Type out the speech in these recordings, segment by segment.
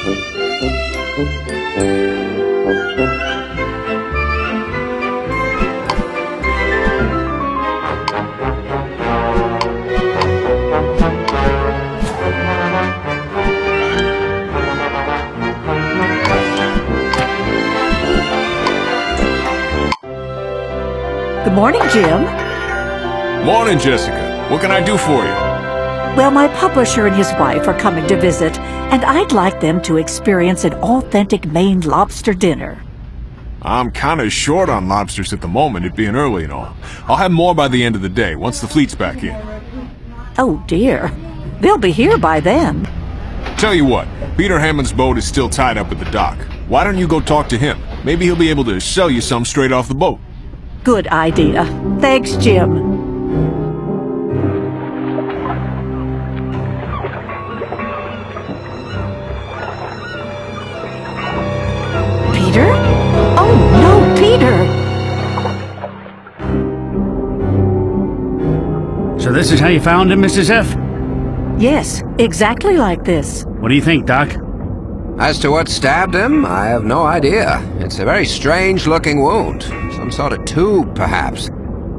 Good morning, Jim. Morning, Jessica. What can I do for you? Well, my publisher and his wife are coming to visit, and I'd like them to experience an authentic Maine lobster dinner. I'm kinda short on lobsters at the moment, it being early and all. I'll have more by the end of the day, once the fleet's back in. Oh, dear. They'll be here by then. Tell you what, Peter Hammond's boat is still tied up at the dock. Why don't you go talk to him? Maybe he'll be able to sell you some straight off the boat. Good idea. Thanks, Jim. Peter? Oh, no, Peter! So this is how you found him, Mrs. F? Yes, exactly like this. What do you think, Doc? As to what stabbed him, I have no idea. It's a very strange-looking wound. Some sort of tube, perhaps.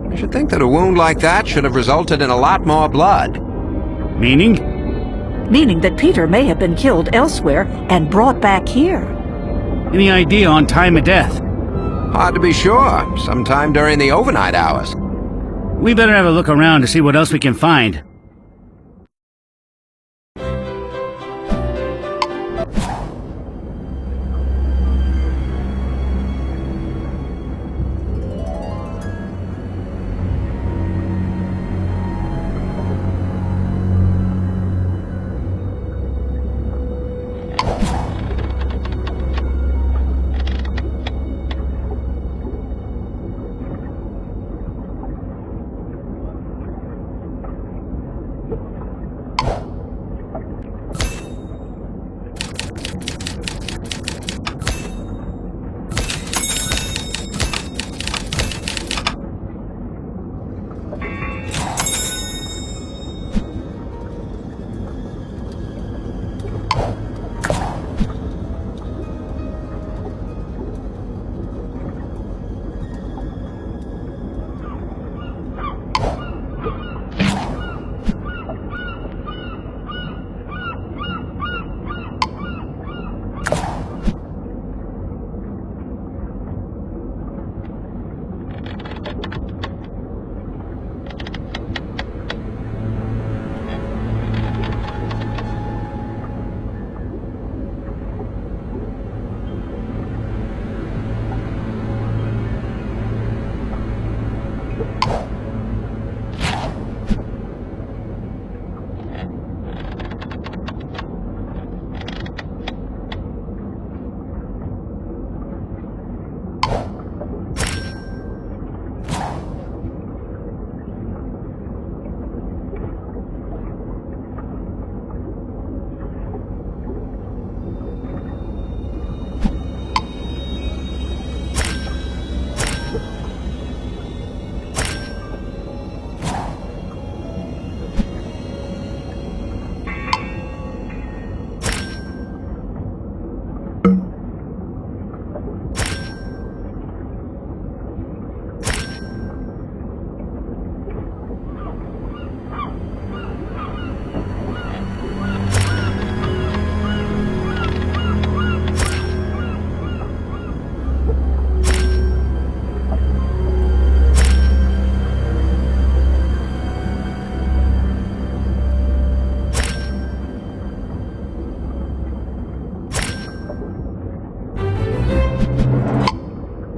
I should think that a wound like that should have resulted in a lot more blood. Meaning? Meaning that Peter may have been killed elsewhere and brought back here. Any idea on time of death? Hard to be sure. Sometime during the overnight hours. We better have a look around to see what else we can find.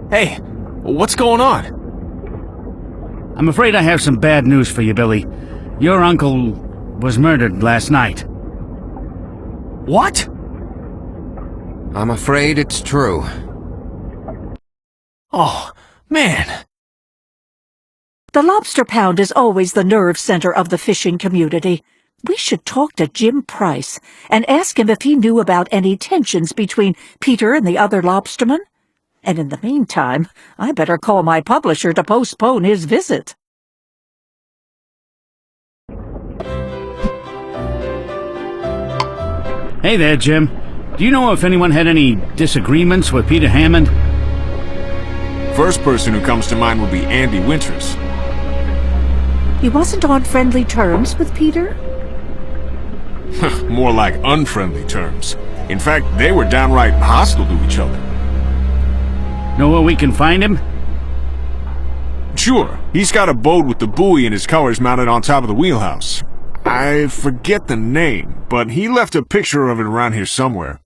Hey, what's going on? I'm afraid I have some bad news for you, Billy. Your uncle was murdered last night. What? I'm afraid it's true. Oh, man. The lobster pound is always the nerve center of the fishing community. We should talk to Jim Price and ask him if he knew about any tensions between Peter and the other lobstermen. And in the meantime, I better call my publisher to postpone his visit. Hey there, Jim. Do you know if anyone had any disagreements with Peter Hammond? First person who comes to mind would be Andy Winters. He wasn't on friendly terms with Peter? More like unfriendly terms. In fact, they were downright hostile to each other. Know where we can find him? Sure, he's got a boat with the buoy and his colors mounted on top of the wheelhouse. I forget the name, but he left a picture of it around here somewhere.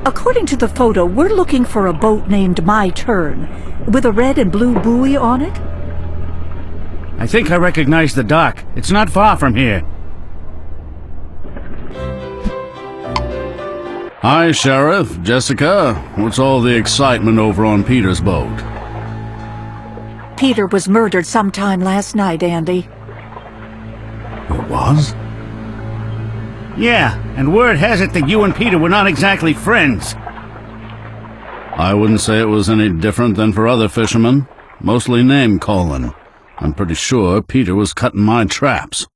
According to the photo, we're looking for a boat named My Turn, with a red and blue buoy on it. I think I recognize the dock. It's not far from here. Hi, Sheriff. Jessica. What's all the excitement over on Peter's boat? Peter was murdered sometime last night, Andy. It was? Yeah, and word has it that you and Peter were not exactly friends. I wouldn't say it was any different than for other fishermen. Mostly name-calling. I'm pretty sure Peter was cutting my traps.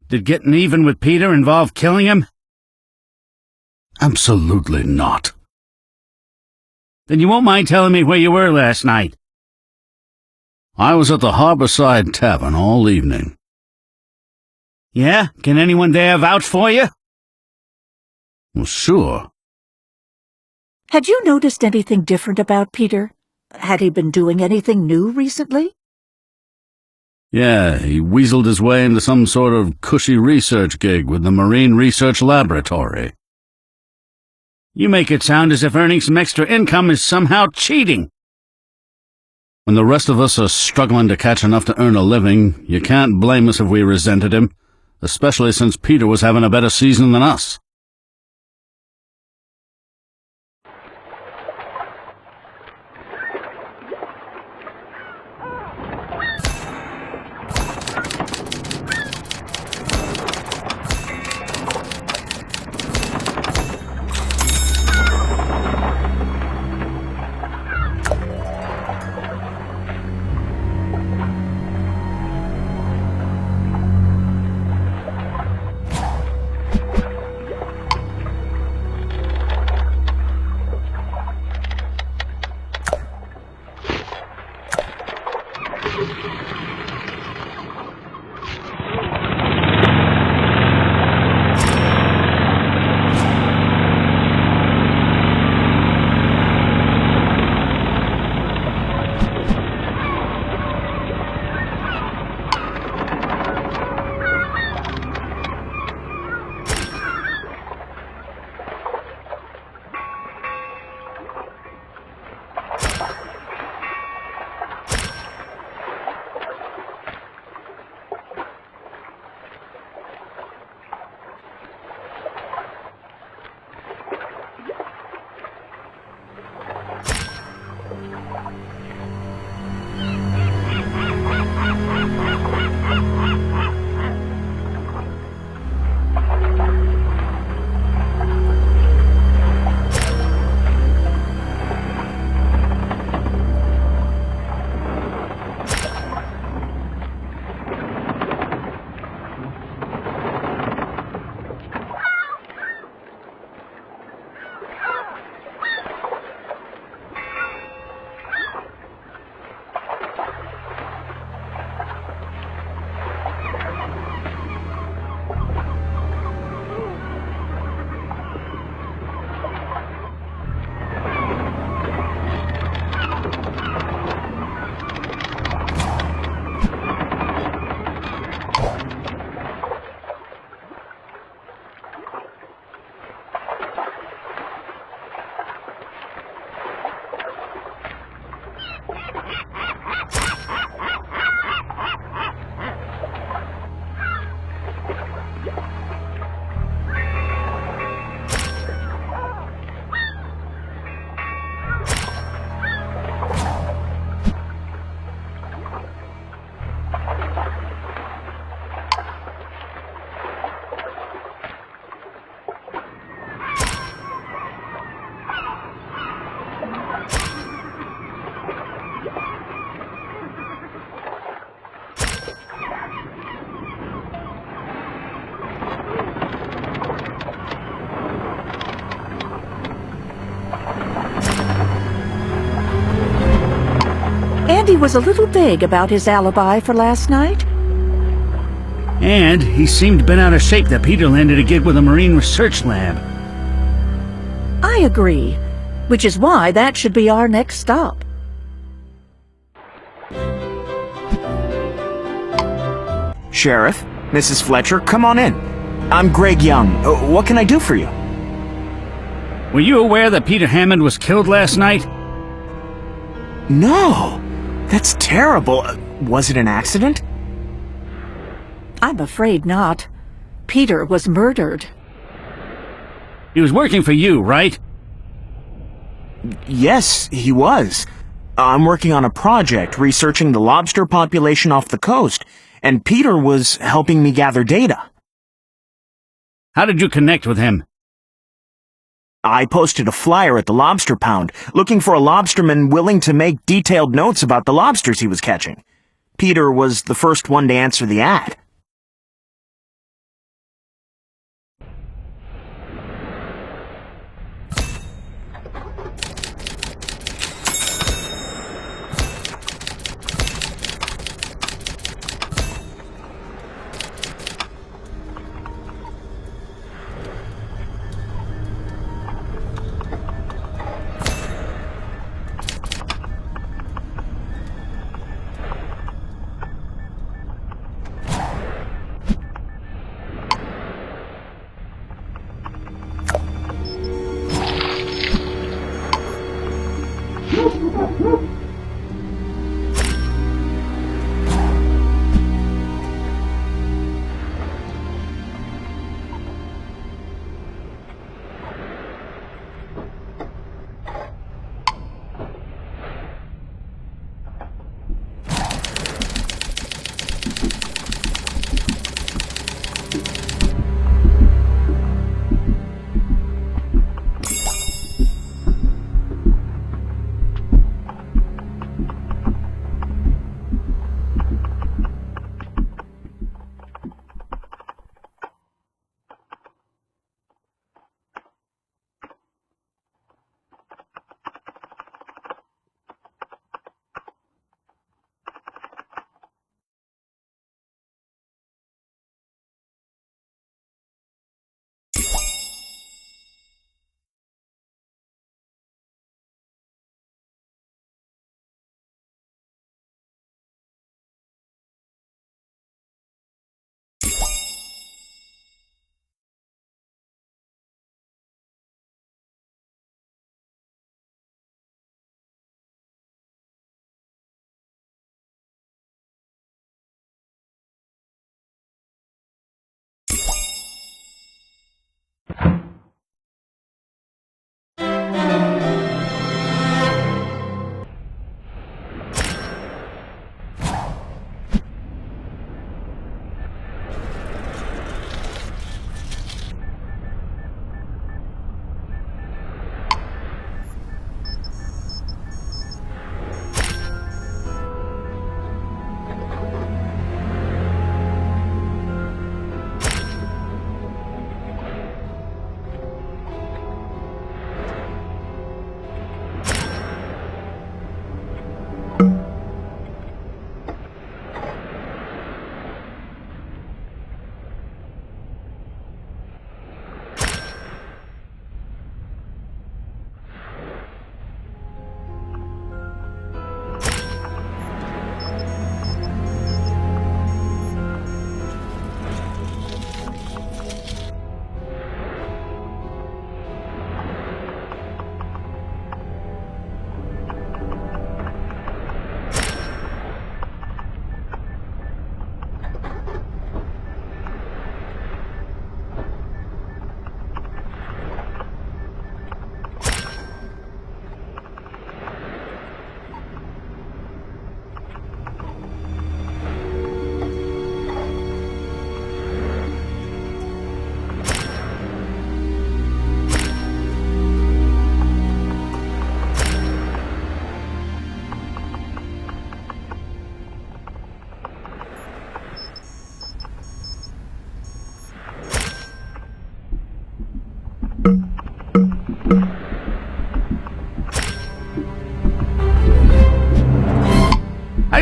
Did getting even with Peter involve killing him? Absolutely not. Then you won't mind telling me where you were last night. I was at the Harborside Tavern all evening. Yeah? Can anyone there vouch for you? Well, sure. Had you noticed anything different about Peter? Had he been doing anything new recently? Yeah, he weaseled his way into some sort of cushy research gig with the Marine Research Laboratory. You make it sound as if earning some extra income is somehow cheating. When the rest of us are struggling to catch enough to earn a living, you can't blame us if we resented him, especially since Peter was having a better season than us. Andy was a little vague about his alibi for last night. And he seemed bent out of shape that Peter landed a gig with a Marine Research Lab. I agree, which is why that should be our next stop. Sheriff, Mrs. Fletcher, come on in. I'm Greg Young. What can I do for you? Were you aware that Peter Hammond was killed last night? No! That's terrible. Was it an accident? I'm afraid not. Peter was murdered. He was working for you, right? Yes, he was. I'm working on a project researching the lobster population off the coast, and Peter was helping me gather data. How did you connect with him? I posted a flyer at the Lobster Pound, looking for a lobsterman willing to make detailed notes about the lobsters he was catching. Peter was the first one to answer the ad.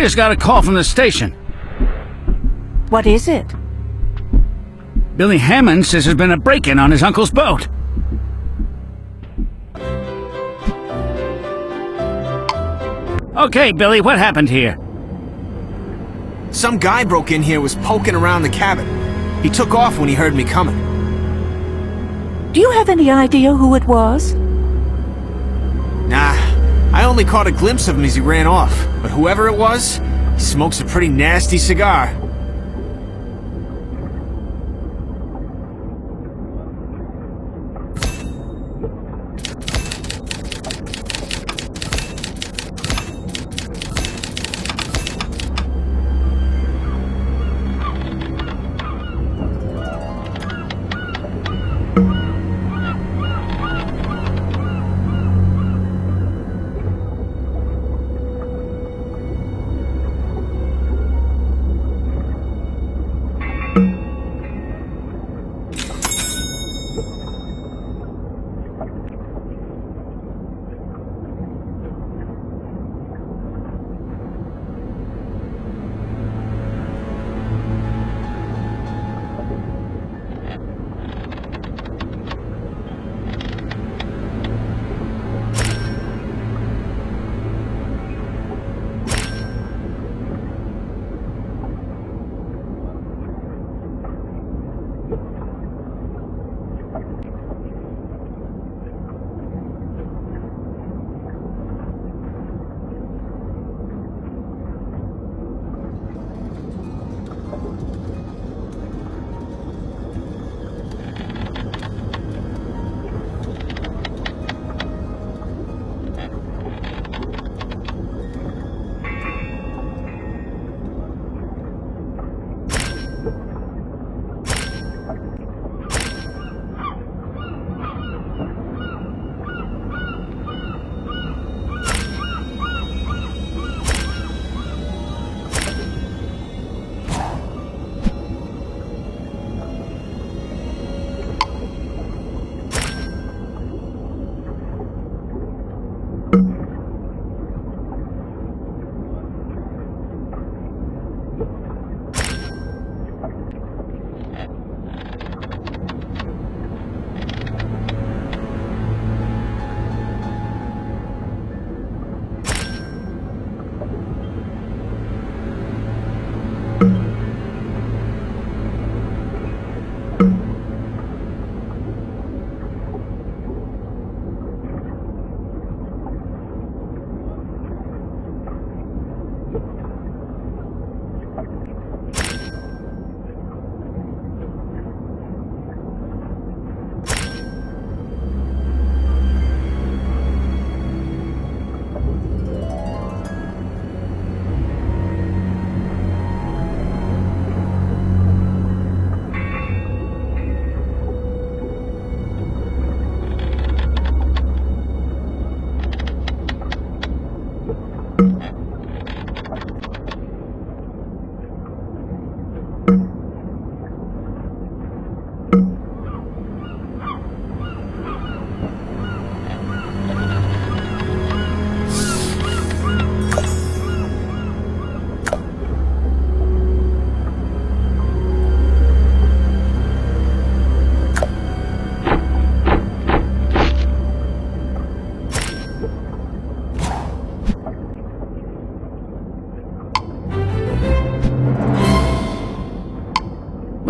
just got a call from the station. What is it? Billy Hammond says there's been a break-in on his uncle's boat. Okay, Billy, what happened here? Some guy broke in here, was poking around the cabin. He took off when he heard me coming. Do you have any idea who it was? Nah, I only caught a glimpse of him as he ran off. But whoever it was, he smokes a pretty nasty cigar.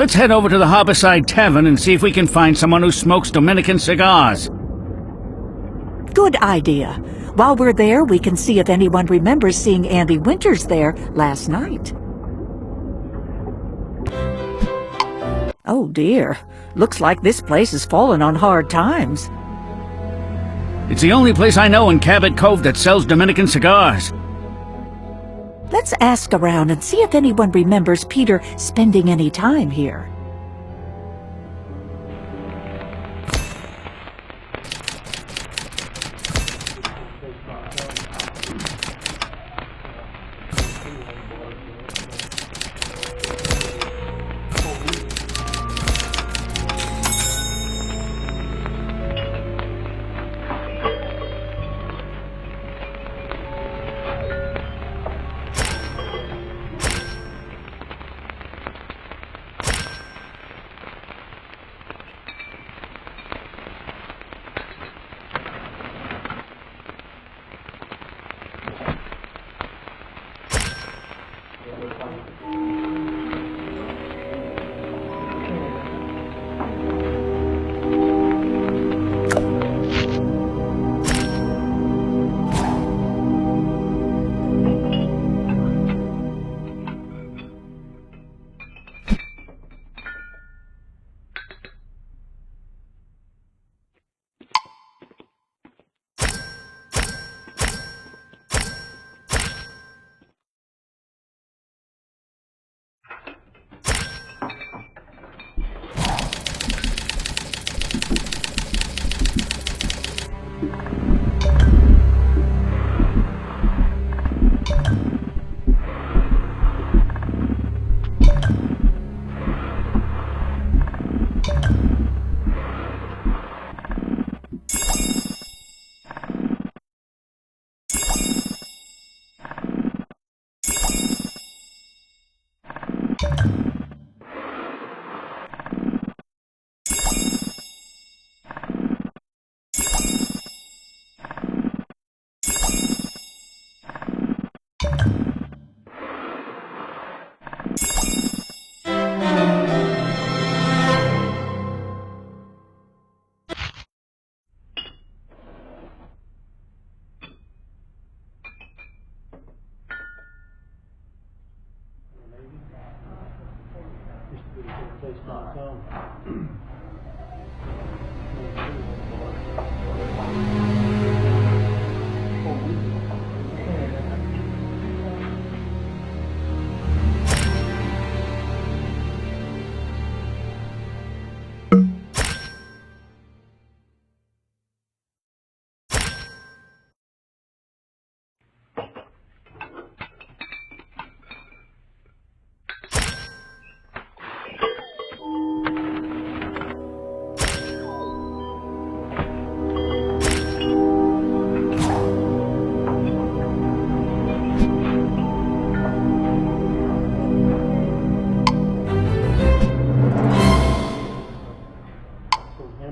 Let's head over to the Harborside Tavern and see if we can find someone who smokes Dominican cigars. Good idea. While we're there, we can see if anyone remembers seeing Andy Winters there last night. Oh dear. Looks like this place has fallen on hard times. It's the only place I know in Cabot Cove that sells Dominican cigars. Let's ask around and see if anyone remembers Peter spending any time here.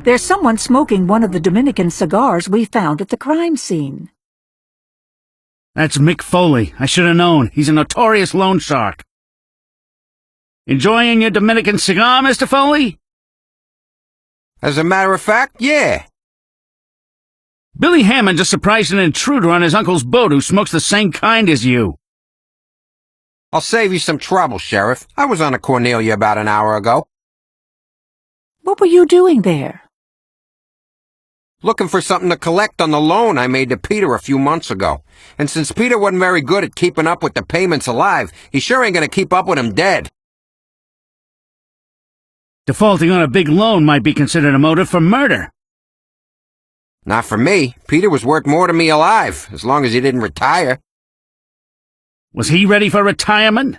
There's someone smoking one of the Dominican cigars we found at the crime scene. That's Mick Foley. I should have known. He's a notorious loan shark. Enjoying your Dominican cigar, Mr. Foley? As a matter of fact, yeah. Billy Hammond just surprised an intruder on his uncle's boat who smokes the same kind as you. I'll save you some trouble, Sheriff. I was on a Cornelia about an hour ago. What were you doing there? Looking for something to collect on the loan I made to Peter a few months ago. And since Peter wasn't very good at keeping up with the payments alive, he sure ain't gonna keep up with him dead. Defaulting on a big loan might be considered a motive for murder. Not for me. Peter was worth more to me alive, as long as he didn't retire. Was he ready for retirement?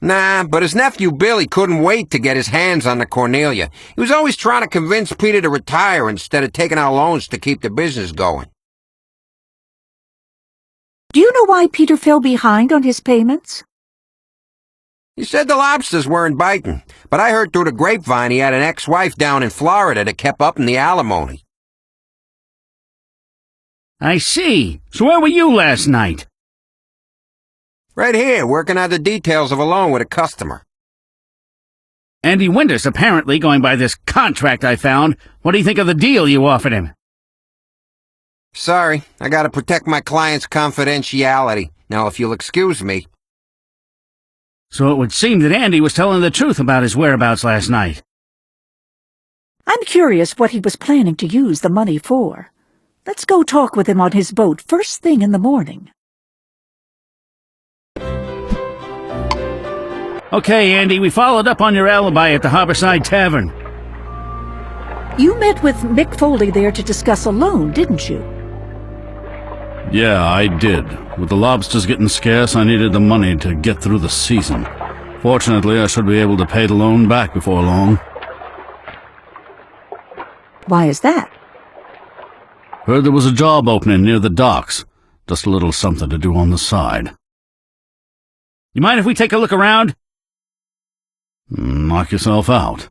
Nah, but his nephew Billy couldn't wait to get his hands on the Cornelia. He was always trying to convince Peter to retire instead of taking out loans to keep the business going. Do you know why Peter fell behind on his payments? He said the lobsters weren't biting, but I heard through the grapevine he had an ex-wife down in Florida that kept up in the alimony. I see. So where were you last night? Right here, working out the details of a loan with a customer. Andy Winters, apparently, going by this contract I found. What do you think of the deal you offered him? Sorry, I gotta protect my client's confidentiality. Now, if you'll excuse me. So it would seem that Andy was telling the truth about his whereabouts last night. I'm curious what he was planning to use the money for. Let's go talk with him on his boat first thing in the morning. Okay, Andy, we followed up on your alibi at the Harborside Tavern. You met with Mick Foley there to discuss a loan, didn't you? Yeah, I did. With the lobsters getting scarce, I needed the money to get through the season. Fortunately, I should be able to pay the loan back before long. Why is that? Heard there was a job opening near the docks. Just a little something to do on the side. You mind if we take a look around? Knock yourself out.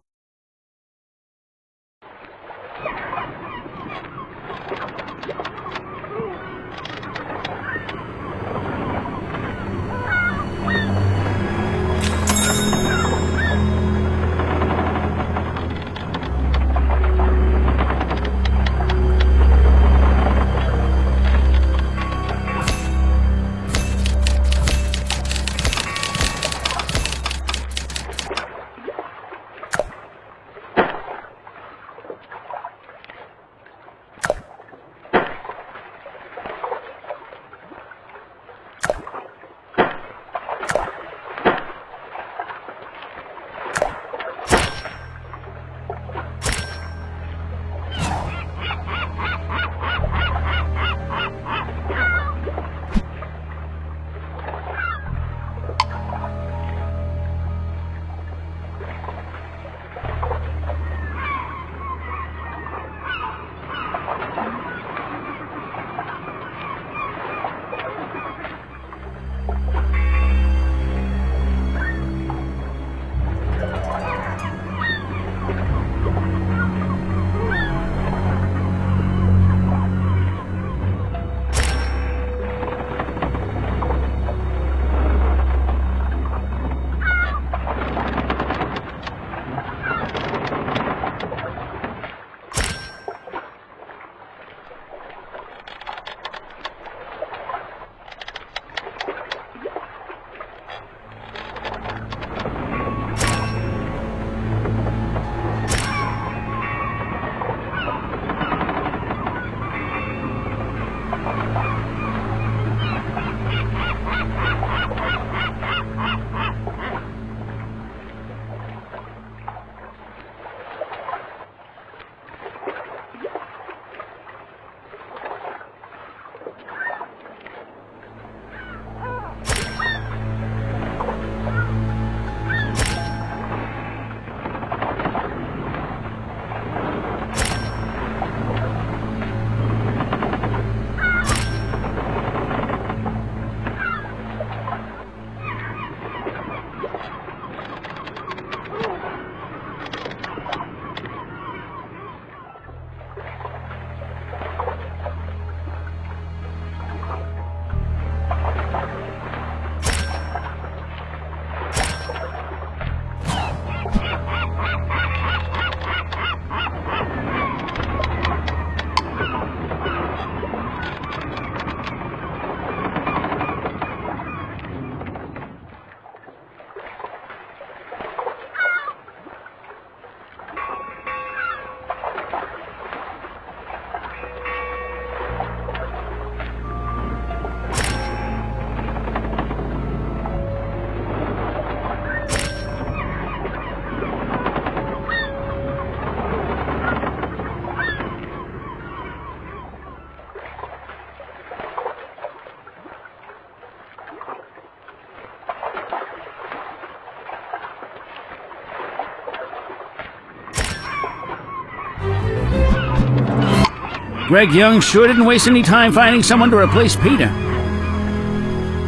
Greg Young sure didn't waste any time finding someone to replace Peter.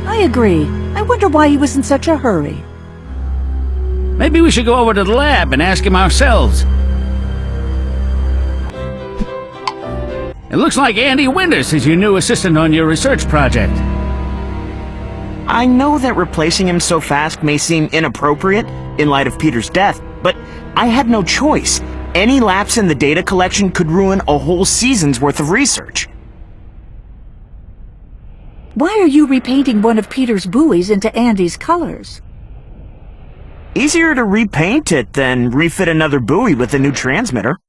I agree. I wonder why he was in such a hurry. Maybe we should go over to the lab and ask him ourselves. It looks like Andy Winters is your new assistant on your research project. I know that replacing him so fast may seem inappropriate in light of Peter's death, but I had no choice. Any lapse in the data collection could ruin a whole season's worth of research. Why are you repainting one of Peter's buoys into Andy's colors? Easier to repaint it than refit another buoy with a new transmitter.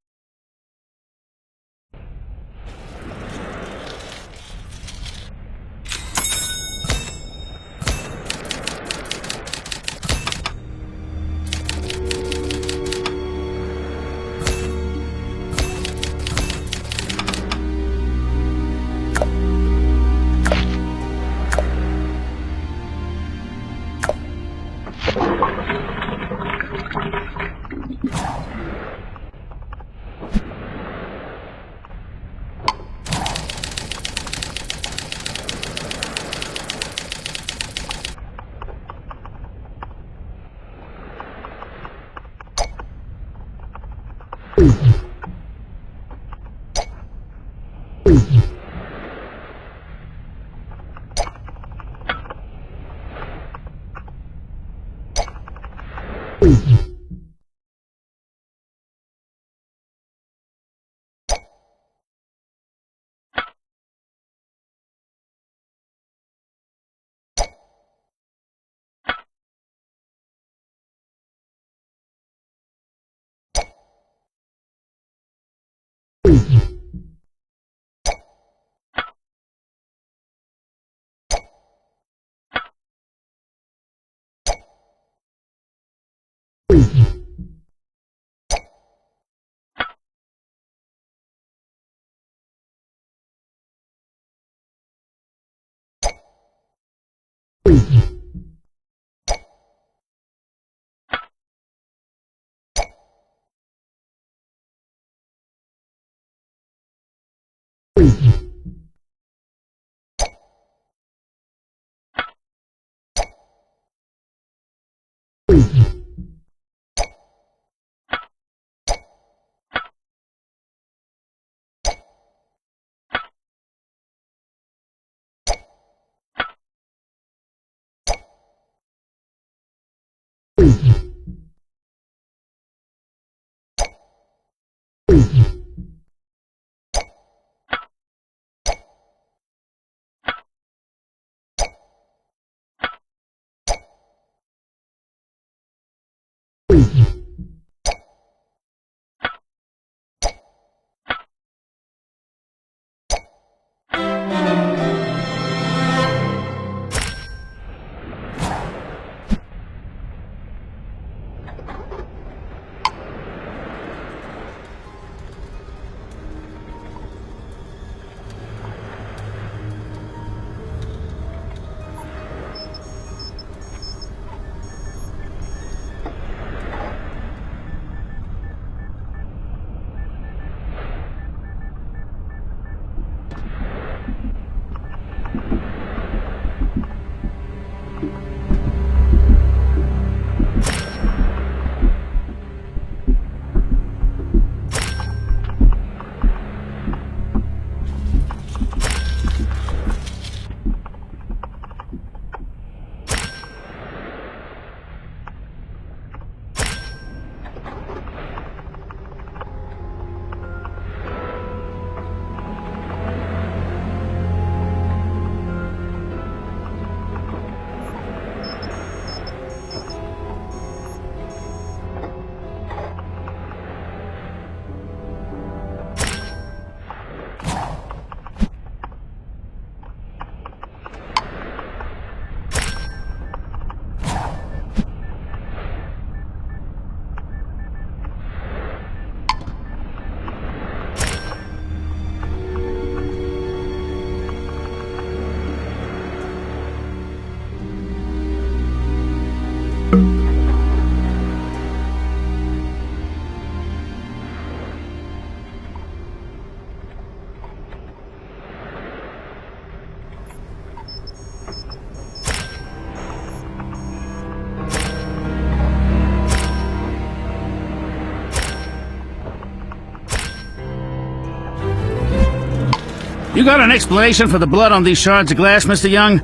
You got an explanation for the blood on these shards of glass, Mr. Young?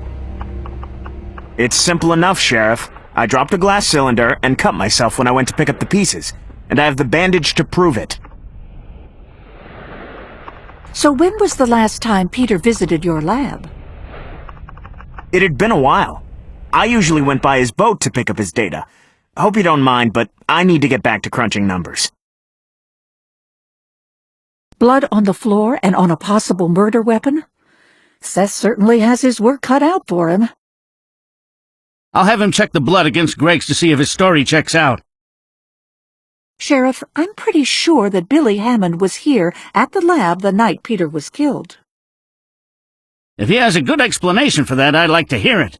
It's simple enough, Sheriff. I dropped a glass cylinder and cut myself when I went to pick up the pieces, and I have the bandage to prove it. So when was the last time Peter visited your lab? It had been a while. I usually went by his boat to pick up his data. I hope you don't mind, but I need to get back to crunching numbers. Blood on the floor and on a possible murder weapon? Seth certainly has his work cut out for him. I'll have him check the blood against Greg's to see if his story checks out. Sheriff, I'm pretty sure that Billy Hammond was here at the lab the night Peter was killed. If he has a good explanation for that, I'd like to hear it.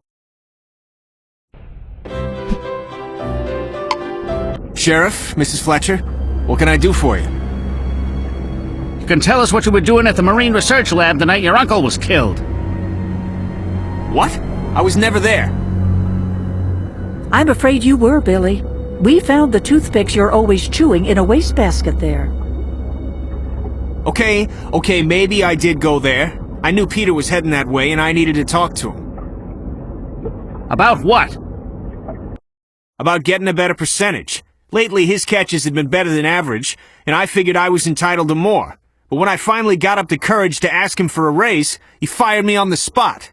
Sheriff, Mrs. Fletcher, what can I do for you? You can tell us what you were doing at the Marine Research Lab the night your uncle was killed. What? I was never there. I'm afraid you were, Billy. We found the toothpicks you're always chewing in a wastebasket there. Okay, maybe I did go there. I knew Peter was heading that way and I needed to talk to him. About what? About getting a better percentage. Lately his catches had been better than average, and I figured I was entitled to more. But when I finally got up the courage to ask him for a raise, he fired me on the spot.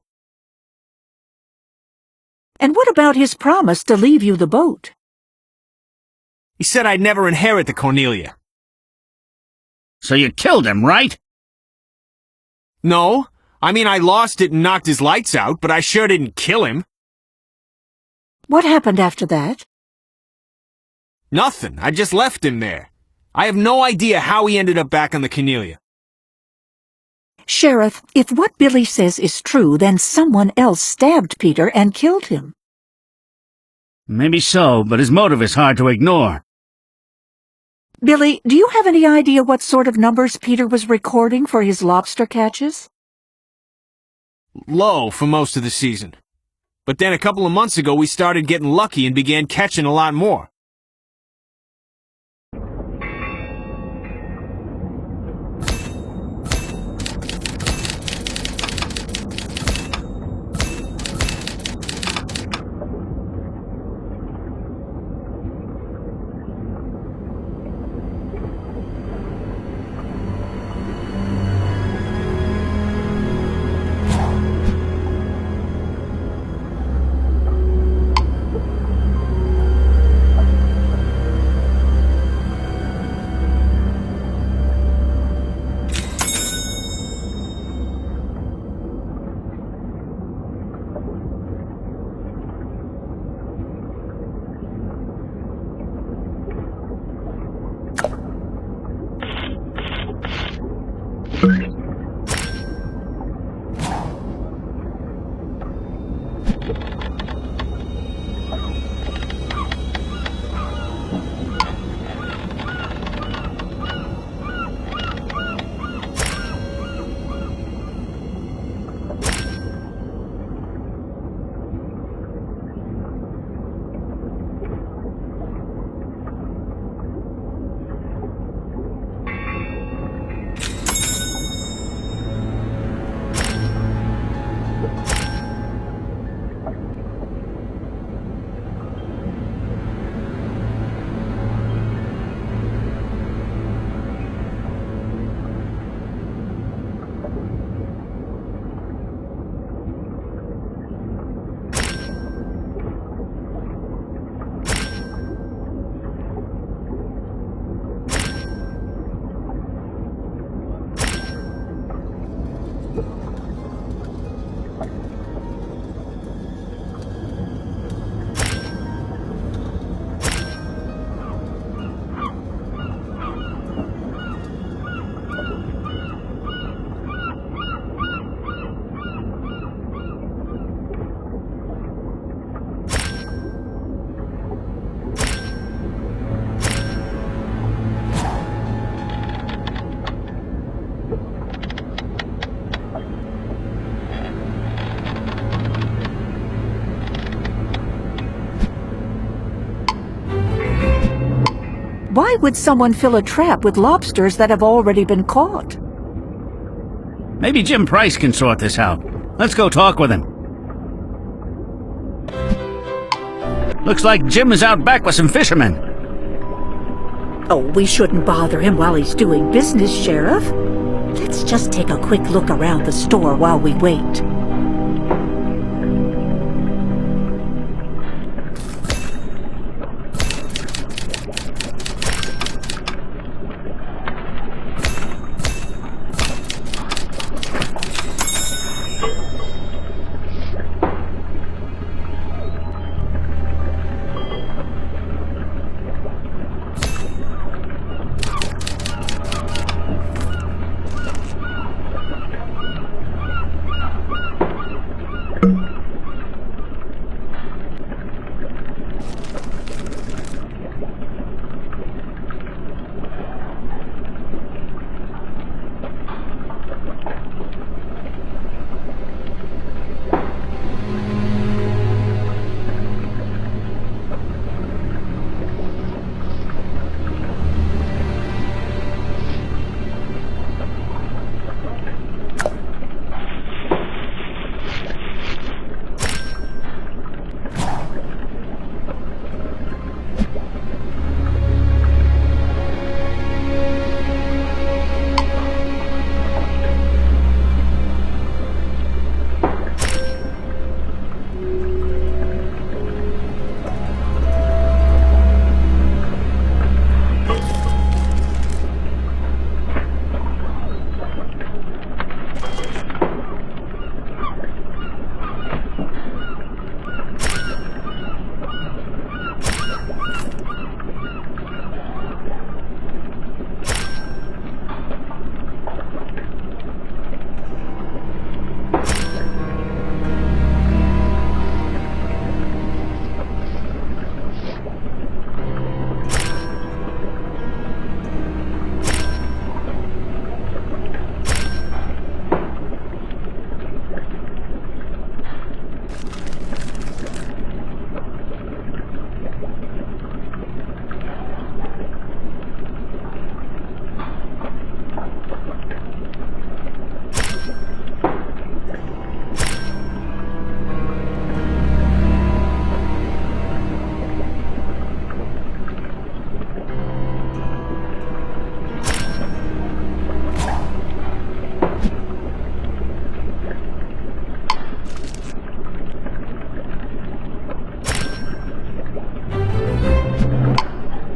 And what about his promise to leave you the boat? He said I'd never inherit the Cornelia. So you killed him, right? No. I mean, I lost it and knocked his lights out, but I sure didn't kill him. What happened after that? Nothing. I just left him there. I have no idea how he ended up back on the Cornelia. Sheriff, if what Billy says is true, then someone else stabbed Peter and killed him. Maybe so, but his motive is hard to ignore. Billy, do you have any idea what sort of numbers Peter was recording for his lobster catches? Low for most of the season. But then a couple of months ago we started getting lucky and began catching a lot more. Why would someone fill a trap with lobsters that have already been caught? Maybe Jim Price can sort this out. Let's go talk with him. Looks like Jim is out back with some fishermen. Oh, we shouldn't bother him while he's doing business, Sheriff. Let's just take a quick look around the store while we wait.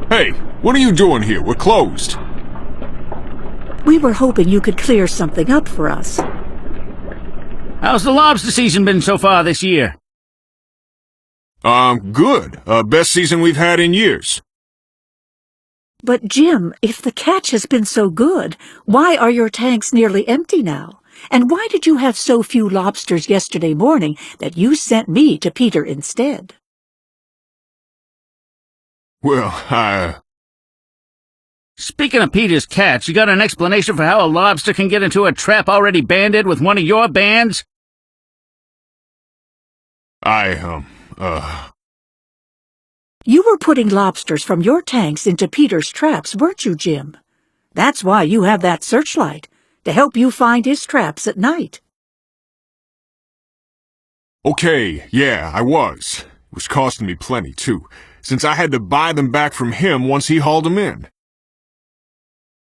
Hey, what are you doing here? We're closed. We were hoping you could clear something up for us. How's the lobster season been so far this year? Good. Best season we've had in years. But Jim, if the catch has been so good, why are your tanks nearly empty now? And why did you have so few lobsters yesterday morning that you sent me to Peter instead? Well, Speaking of Peter's catch, you got an explanation for how a lobster can get into a trap already banded with one of your bands? You were putting lobsters from your tanks into Peter's traps, weren't you, Jim? That's why you have that searchlight, to help you find his traps at night. okay, yeah, I was. It was costing me plenty, too, since I had to buy them back from him once he hauled them in.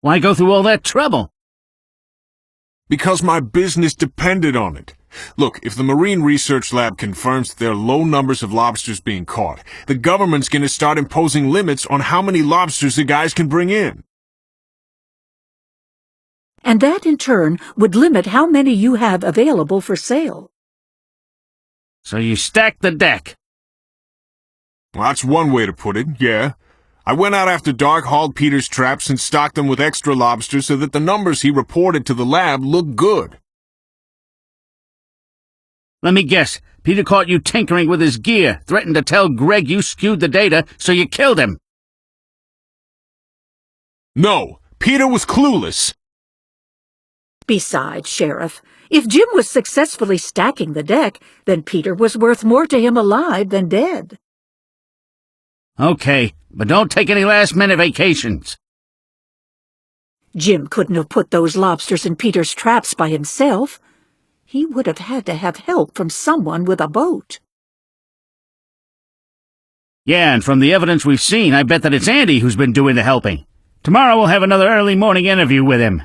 Why go through all that trouble? Because my business depended on it. Look, if the Marine Research Lab confirms that there are low numbers of lobsters being caught, the government's gonna start imposing limits on how many lobsters the guys can bring in. And that, in turn, would limit how many you have available for sale. So you stacked the deck. Well, that's one way to put it, yeah. I went out after dark, hauled Peter's traps, and stocked them with extra lobsters so that the numbers he reported to the lab looked good. Let me guess. Peter caught you tinkering with his gear, threatened to tell Greg you skewed the data, so you killed him. No, Peter was clueless. Besides, Sheriff, if Jim was successfully stacking the deck, then Peter was worth more to him alive than dead. Okay, but don't take any last-minute vacations. Jim couldn't have put those lobsters in Peter's traps by himself. He would have had to have help from someone with a boat. Yeah, and from the evidence we've seen, I bet that it's Andy who's been doing the helping. Tomorrow we'll have another early morning interview with him.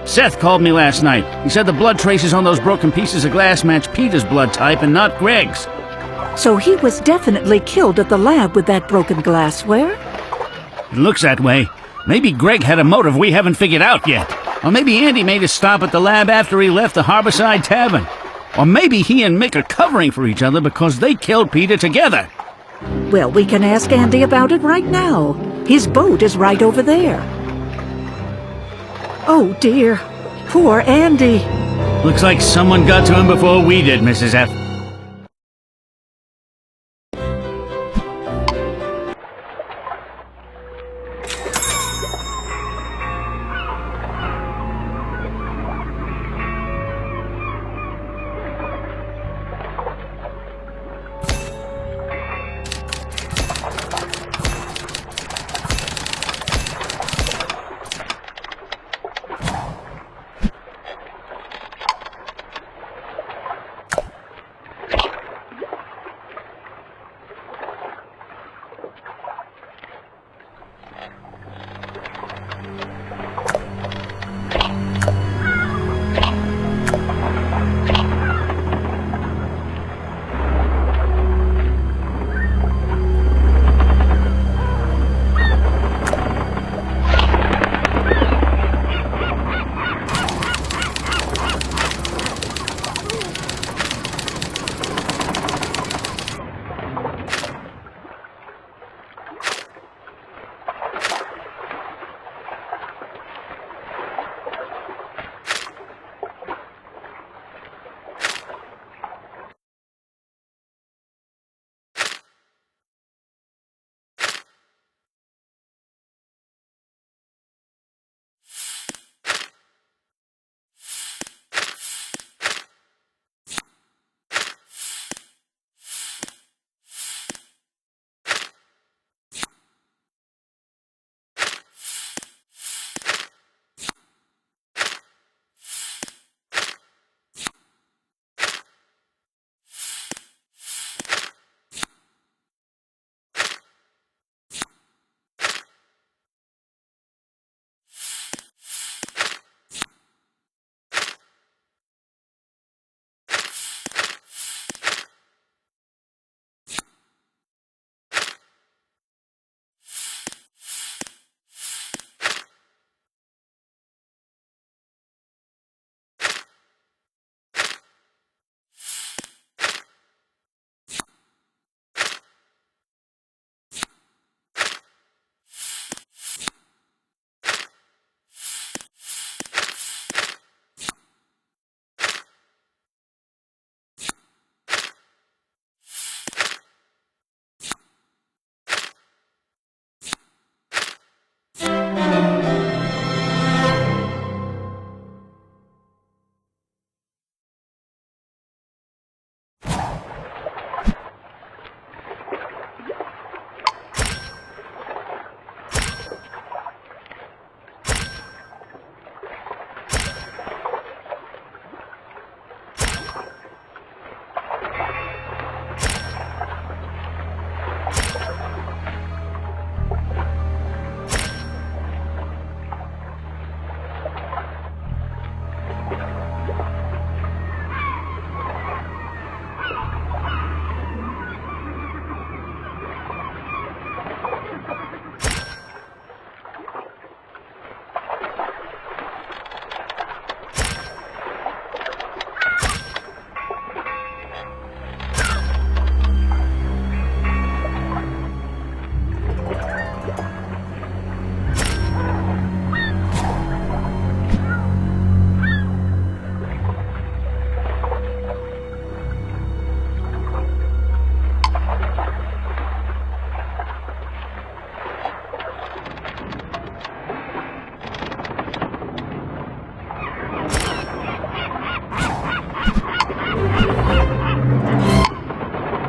Seth called me last night. He said the blood traces on those broken pieces of glass match Peter's blood type and not Greg's. So he was definitely killed at the lab with that broken glassware? It looks that way. Maybe Greg had a motive we haven't figured out yet. Or maybe Andy made a stop at the lab after he left the Harborside Tavern. Or maybe he and Mick are covering for each other because they killed Peter together. Well, we can ask Andy about it right now. His boat is right over there. Oh, dear. Poor Andy. Looks like someone got to him before we did, Mrs. F.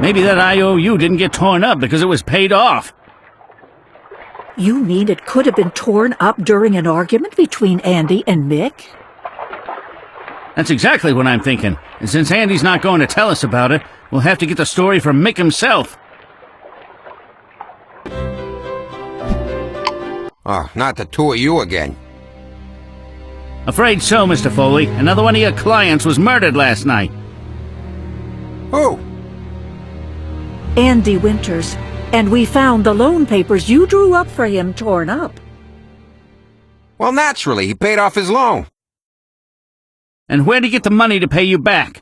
Maybe that IOU didn't get torn up because it was paid off. You mean it could have been torn up during an argument between Andy and Mick? That's exactly what I'm thinking. And since Andy's not going to tell us about it, we'll have to get the story from Mick himself. Oh, not the two of you again. Afraid so, Mr. Foley. Another one of your clients was murdered last night. Who? Andy Winters. And we found the loan papers you drew up for him torn up. Well, naturally, he paid off his loan. And where'd he get the money to pay you back?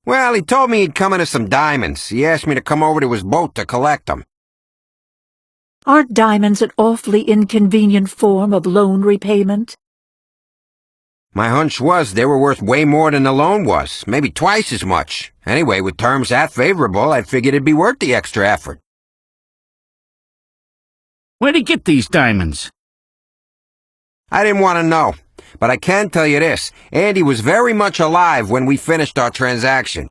Well, he told me he'd come into some diamonds. He asked me to come over to his boat to collect them. Aren't diamonds an awfully inconvenient form of loan repayment? My hunch was they were worth way more than the loan was, maybe twice as much. Anyway, with terms that favorable, I figured it'd be worth the extra effort. Where'd he get these diamonds? I didn't want to know, but I can tell you this. Andy was very much alive when we finished our transaction.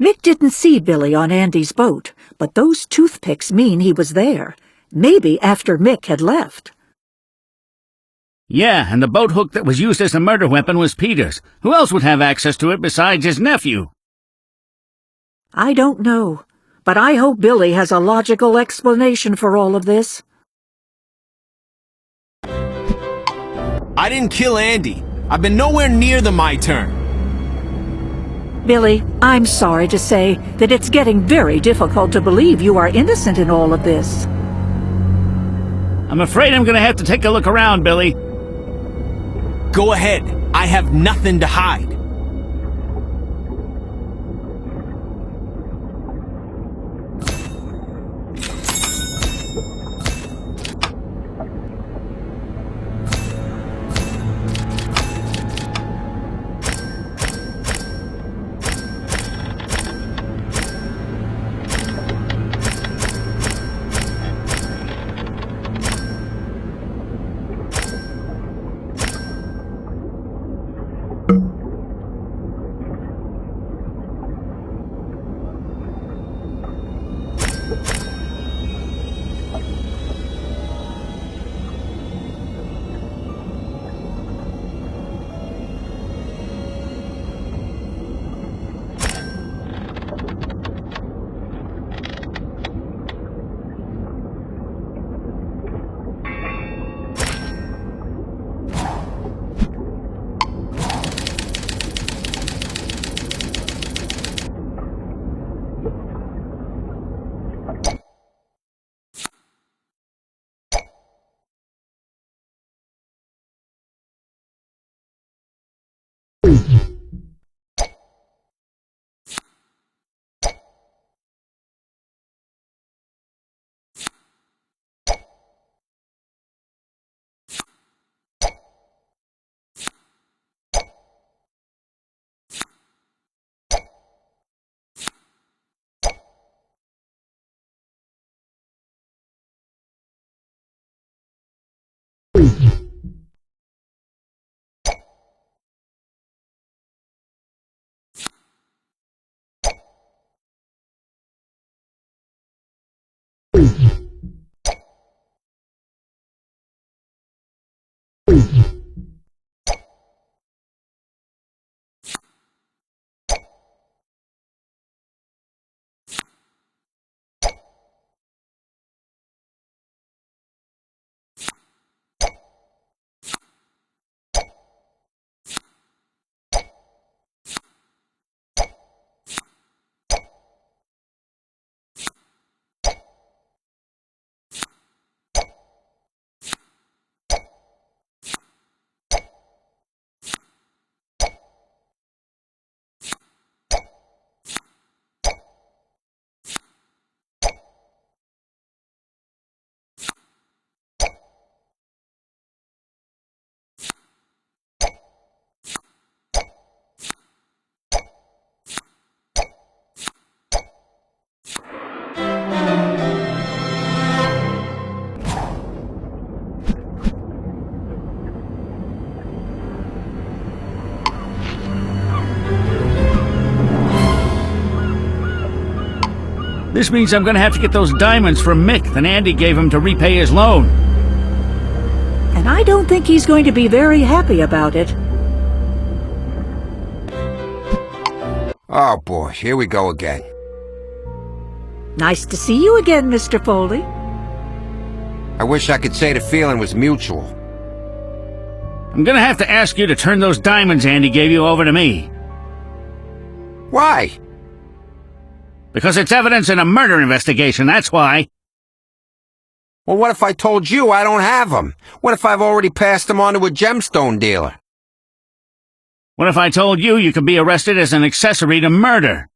Mick didn't see Billy on Andy's boat, but those toothpicks mean he was there. Maybe after Mick had left. Yeah, and the boat hook that was used as a murder weapon was Peter's. Who else would have access to it besides his nephew? I don't know, but I hope Billy has a logical explanation for all of this. I didn't kill Andy. I've been nowhere near the my turn. Billy, I'm sorry to say that it's getting very difficult to believe you are innocent in all of this. I'm afraid I'm gonna have to take a look around, Billy. Go ahead. I have nothing to hide. This means I'm gonna have to get those diamonds from Mick that Andy gave him to repay his loan. And I don't think he's going to be very happy about it. Oh boy, here we go again. Nice to see you again, Mr. Foley. I wish I could say the feeling was mutual. I'm gonna have to ask you to turn those diamonds Andy gave you over to me. Why? Because it's evidence in a murder investigation, that's why. Well, what if I told you I don't have them? What if I've already passed them on to a gemstone dealer? What if I told you you could be arrested as an accessory to murder?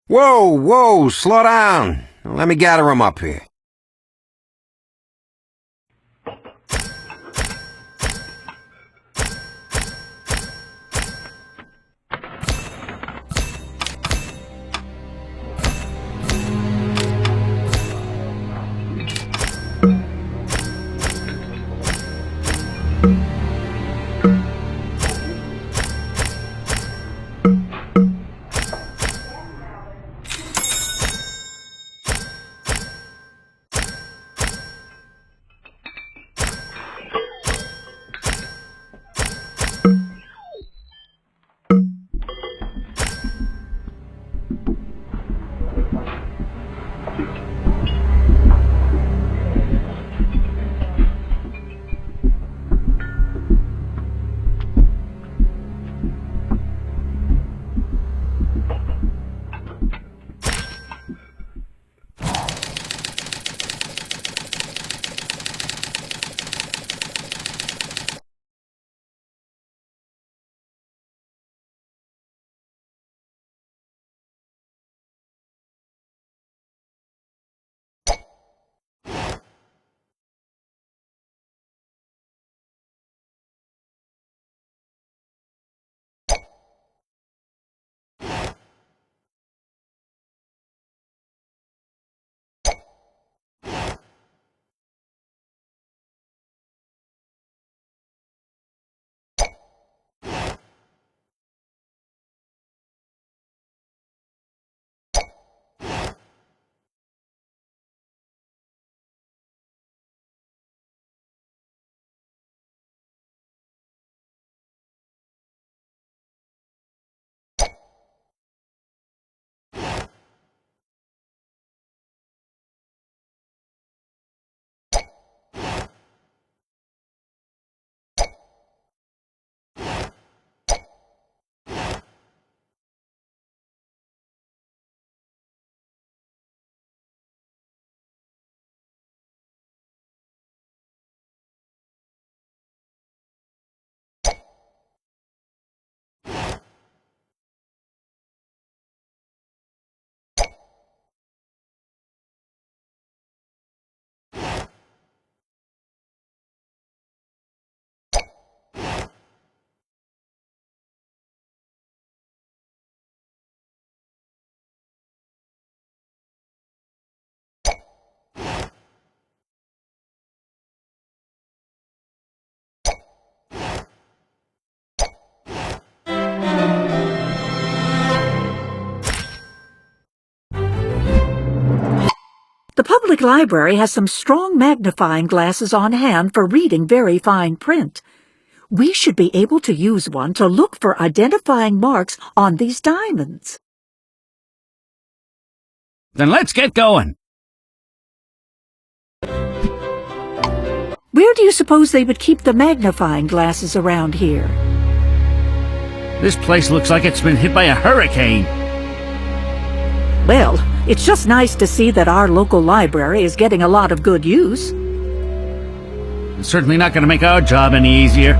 Whoa, slow down. Let me gather them up here. The public library has some strong magnifying glasses on hand for reading very fine print. We should be able to use one to look for identifying marks on these diamonds. Then let's get going. Where do you suppose they would keep the magnifying glasses around here? This place looks like it's been hit by a hurricane. Well, it's just nice to see that our local library is getting a lot of good use. It's certainly not going to make our job any easier.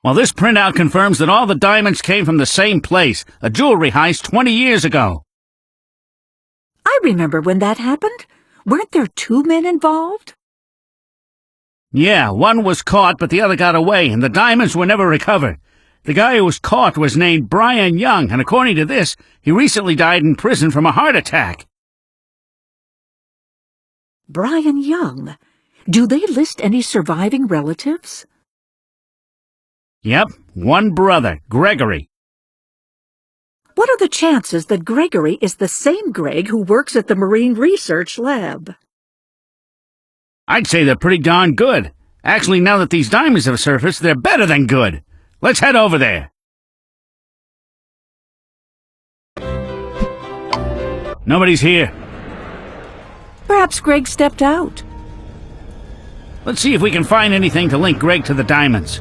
Well, this printout confirms that all the diamonds came from the same place, a jewelry heist 20 years ago. I remember when that happened. Weren't there 2 men involved? Yeah, one was caught, but the other got away, and the diamonds were never recovered. The guy who was caught was named Brian Young, and according to this, he recently died in prison from a heart attack. Brian Young. Do they list any surviving relatives? Yep, one brother, Gregory. What are the chances that Gregory is the same Greg who works at the Marine Research Lab? I'd say they're pretty darn good. Actually, now that these diamonds have surfaced, they're better than good. Let's head over there. Nobody's here. Perhaps Greg stepped out. Let's see if we can find anything to link Greg to the diamonds.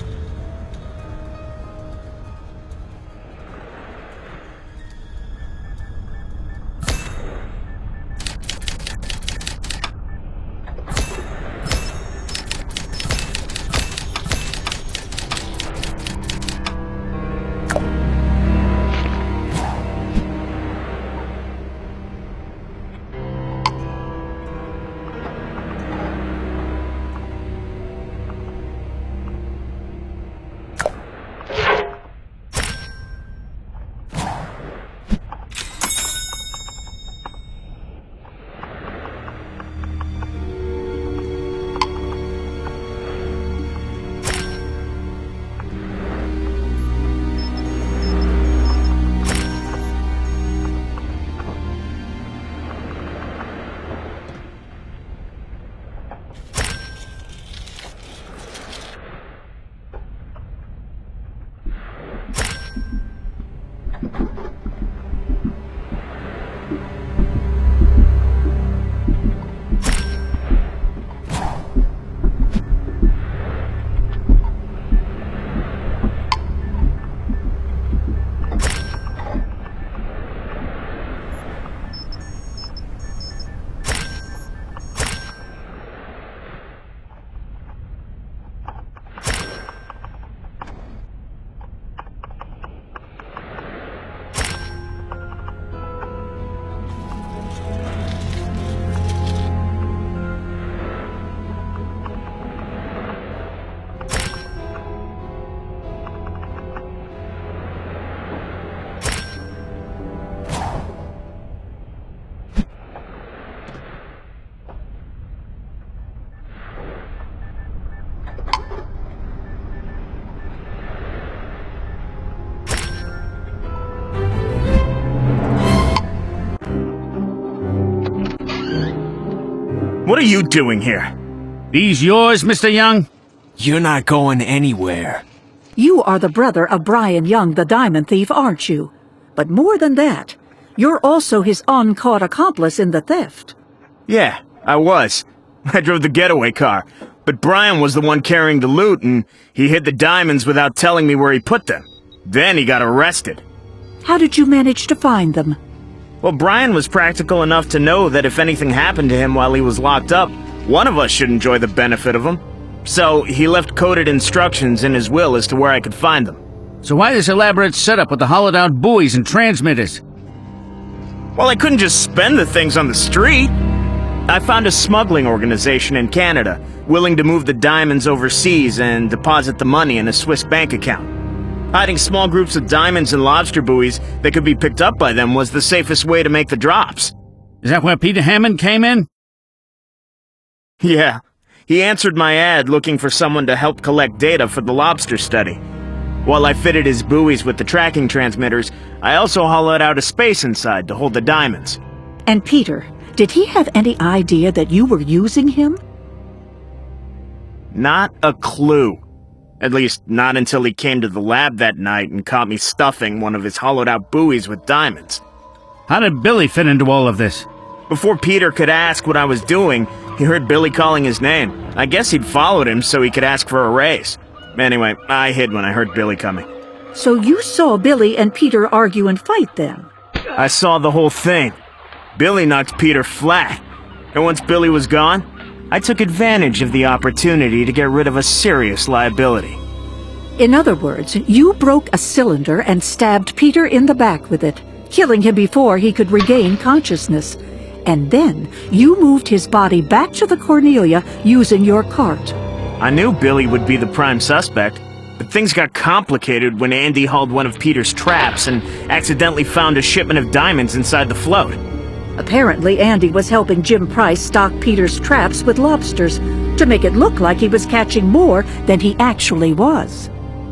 What are you doing here? These yours, Mr. Young? You're not going anywhere. You are the brother of Brian Young, the diamond thief, aren't you? But more than that, you're also his uncaught accomplice in the theft. Yeah, I was. I drove the getaway car. But Brian was the one carrying the loot, and he hid the diamonds without telling me where he put them. Then he got arrested. How did you manage to find them? Well, Brian was practical enough to know that if anything happened to him while he was locked up, one of us should enjoy the benefit of them. So he left coded instructions in his will as to where I could find them. So why this elaborate setup with the hollowed-out buoys and transmitters? Well, I couldn't just spend the things on the street. I found a smuggling organization in Canada, willing to move the diamonds overseas and deposit the money in a Swiss bank account. Hiding small groups of diamonds in lobster buoys that could be picked up by them was the safest way to make the drops. Is that where Peter Hammond came in? Yeah. He answered my ad looking for someone to help collect data for the lobster study. While I fitted his buoys with the tracking transmitters, I also hollowed out a space inside to hold the diamonds. And Peter, did he have any idea that you were using him? Not a clue. At least, not until he came to the lab that night and caught me stuffing one of his hollowed-out buoys with diamonds. How did Billy fit into all of this? Before Peter could ask what I was doing, he heard Billy calling his name. I guess he'd followed him so he could ask for a raise. Anyway, I hid when I heard Billy coming. So you saw Billy and Peter argue and fight then? I saw the whole thing. Billy knocked Peter flat. And once Billy was gone, I took advantage of the opportunity to get rid of a serious liability. In other words, you broke a cylinder and stabbed Peter in the back with it, killing him before he could regain consciousness. And then you moved his body back to the Cornelia using your cart. I knew Billy would be the prime suspect, but things got complicated when Andy hauled one of Peter's traps and accidentally found a shipment of diamonds inside the float. Apparently, Andy was helping Jim Price stock Peter's traps with lobsters to make it look like he was catching more than he actually was.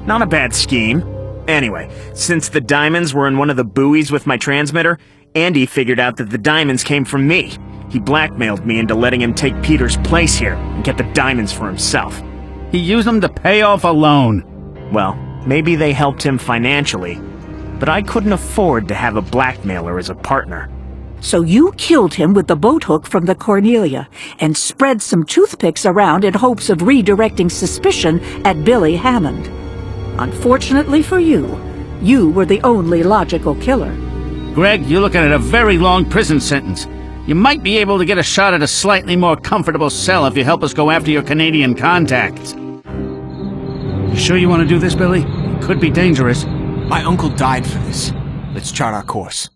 Not a bad scheme. Anyway, since the diamonds were in one of the buoys with my transmitter, Andy figured out that the diamonds came from me. He blackmailed me into letting him take Peter's place here and get the diamonds for himself. He used them to pay off a loan. Well, maybe they helped him financially, but I couldn't afford to have a blackmailer as a partner. So you killed him with the boat hook from the Cornelia and spread some toothpicks around in hopes of redirecting suspicion at Billy Hammond. Unfortunately for you, you were the only logical killer. Greg, you're looking at a very long prison sentence. You might be able to get a shot at a slightly more comfortable cell if you help us go after your Canadian contacts. You sure you want to do this, Billy? It could be dangerous. My uncle died for this. Let's chart our course.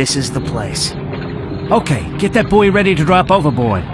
This is the place. Okay, get that buoy ready to drop overboard.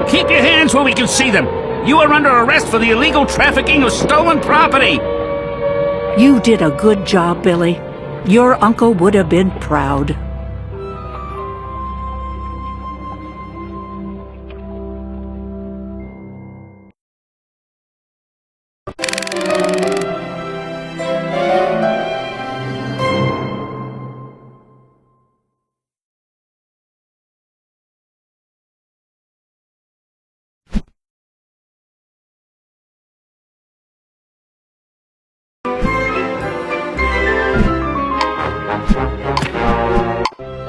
Keep your hands where we can see them. You are under arrest for the illegal trafficking of stolen property. You did a good job, Billy. Your uncle would have been proud.